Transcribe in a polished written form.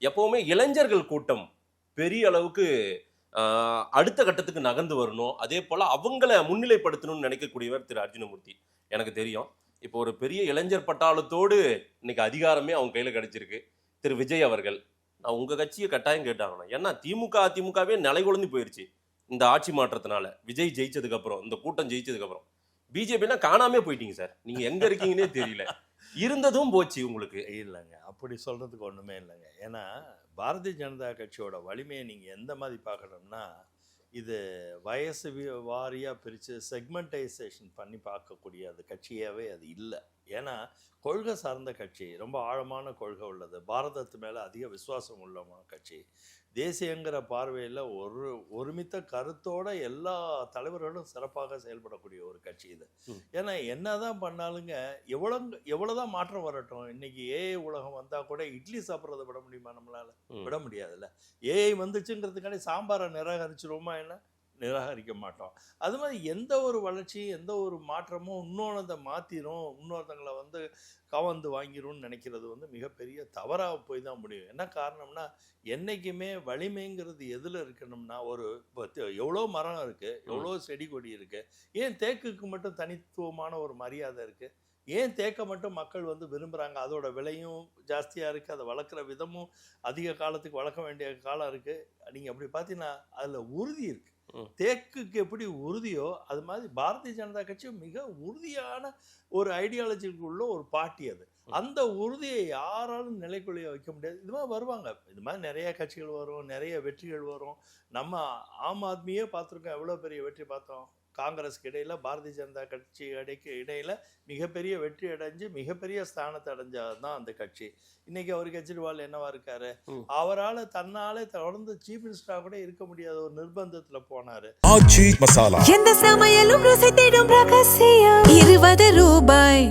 எப்பவுமே இளைஞர்கள் கூட்டம் பெரிய அளவுக்கு அடுத்த கட்டத்துக்கு நகர்ந்து வரணும், அதே போல அவங்கள முன்னிலைப்படுத்தணும்னு நினைக்கக்கூடியவர் திரு அர்ஜுனமூர்த்தி. எனக்கு தெரியும், இப்போ ஒரு பெரிய இளைஞர் பட்டாளத்தோடு இன்னைக்கு அதிகாரமே அவங்க கையில கிடைச்சிருக்கு. திரு விஜய் அவர்கள், நான் உங்க கட்சியை கட்டாயம் கேட்டாங்கண்ணா. ஏன்னா திமுக அதிமுகவே நிலைகுலைந்து போயிருச்சு இந்த ஆட்சி மாற்றத்தினால. விஜய் ஜெயிச்சதுக்கு அப்புறம், இந்த கூட்டம் ஜெயிச்சதுக்கு அப்புறம் பிஜேபினா காணாமே போயிட்டீங்க சார். நீங்க எங்க இருக்கீங்கன்னே தெரியல. இருந்ததும் போச்சு உங்களுக்கு. இல்லைங்க, அப்படி சொல்கிறதுக்கு ஒன்றுமே இல்லைங்க. ஏன்னா பாரதிய ஜனதா கட்சியோட வலிமையை நீங்கள் எந்த மாதிரி பார்க்கணும்னா, இது வயசு வாரியாக பிரித்து செக்மெண்டைசேஷன் பண்ணி பார்க்கக்கூடிய அது கட்சியாகவே அது இல்லை. ஏன்னா கொள்கை சார்ந்த கட்சி, ரொம்ப ஆழமான கொள்கை உள்ளது, பாரதத்து மேலே அதிக விசுவாசம் உள்ள கட்சி, தேசியங்கிற பார்வையில் ஒருமித்த கருத்தோட எல்லா தலைவர்களும் சிறப்பாக செயல்படக்கூடிய ஒரு கட்சி இது. ஏன்னா என்னதான் பண்ணாலுங்க, எவ்வளோதான் மாற்றம் வரட்டும், இன்னைக்கு ஏஐ உலகம் வந்தால் கூட இட்லி சாப்பிட்றத விட முடியுமா? நம்மளால விட முடியாதுல்ல. ஏஐ வந்துச்சுங்கிறதுக்காண்டி சாம்பாரை நிராகரிச்சிருவோமா? என்ன நிராகரிக்க மாட்டோம். அது மாதிரி எந்த ஒரு வளர்ச்சியும் எந்த ஒரு மாற்றமும் இன்னொன்றதை மாற்றிடும், இன்னொருத்தங்களை கவர்ந்து வாங்கிடும்னு நினைக்கிறது மிகப்பெரிய தவறாக போய் தான் முடியும். என்ன காரணம்னா, என்றைக்குமே வலிமைங்கிறது எதில் இருக்கணும்னா, எவ்வளோ மரம் இருக்குது, எவ்வளோ செடி கொடி இருக்குது, ஏன் தேக்குக்கு மட்டும் தனித்துவமான ஒரு மரியாதை இருக்குது? ஏன் தேக்க மட்டும் மக்கள் விரும்புகிறாங்க? அதோட விலையும் ஜாஸ்தியாக இருக்குது, அதை வளர்க்குற விதமும் அதிக காலத்துக்கு வளர்க்க வேண்டிய காலம் இருக்குது. நீங்கள் அப்படி பார்த்தீங்கன்னா அதில் உறுதி இருக்குது. தேக்குக்கு எப்படி உறுதியோ அது மாதிரி பாரதிய ஜனதா கட்சி மிக உறுதியான ஒரு ஐடியாலஜிக்கு உள்ள ஒரு பார்ட்டி. அது அந்த உறுதியை யாராலும் நிலைக்குள்ளைய வைக்க முடியாது. இது மாதிரி வருவாங்க, இது மாதிரி நிறைய கட்சிகள் வரும், நிறைய வெற்றிகள் வரும். நம்ம ஆம் ஆத்மியே பார்த்துருக்கோம், எவ்வளோ பெரிய வெற்றி பார்த்தோம். காங்கிரஸுக்கு இடையில பாரதிய ஜனதா கட்சி இடையில மிகப்பெரிய வெற்றி அடைஞ்சு மிகப்பெரிய ஸ்தானத்தை அடைஞ்சதான் அந்த கட்சி. இன்னைக்கு அவர் கெஜ்ரிவால் என்னவா இருக்காரு? அவரால் தன்னாலே தொடர்ந்து சீஃப் மினிஸ்டரா கூட இருக்க முடியாத ஒரு நிர்பந்தத்துல போனாரு. எந்த சமையலும் ருசி தேடும் ரகசியம் 20 ரூபாய்.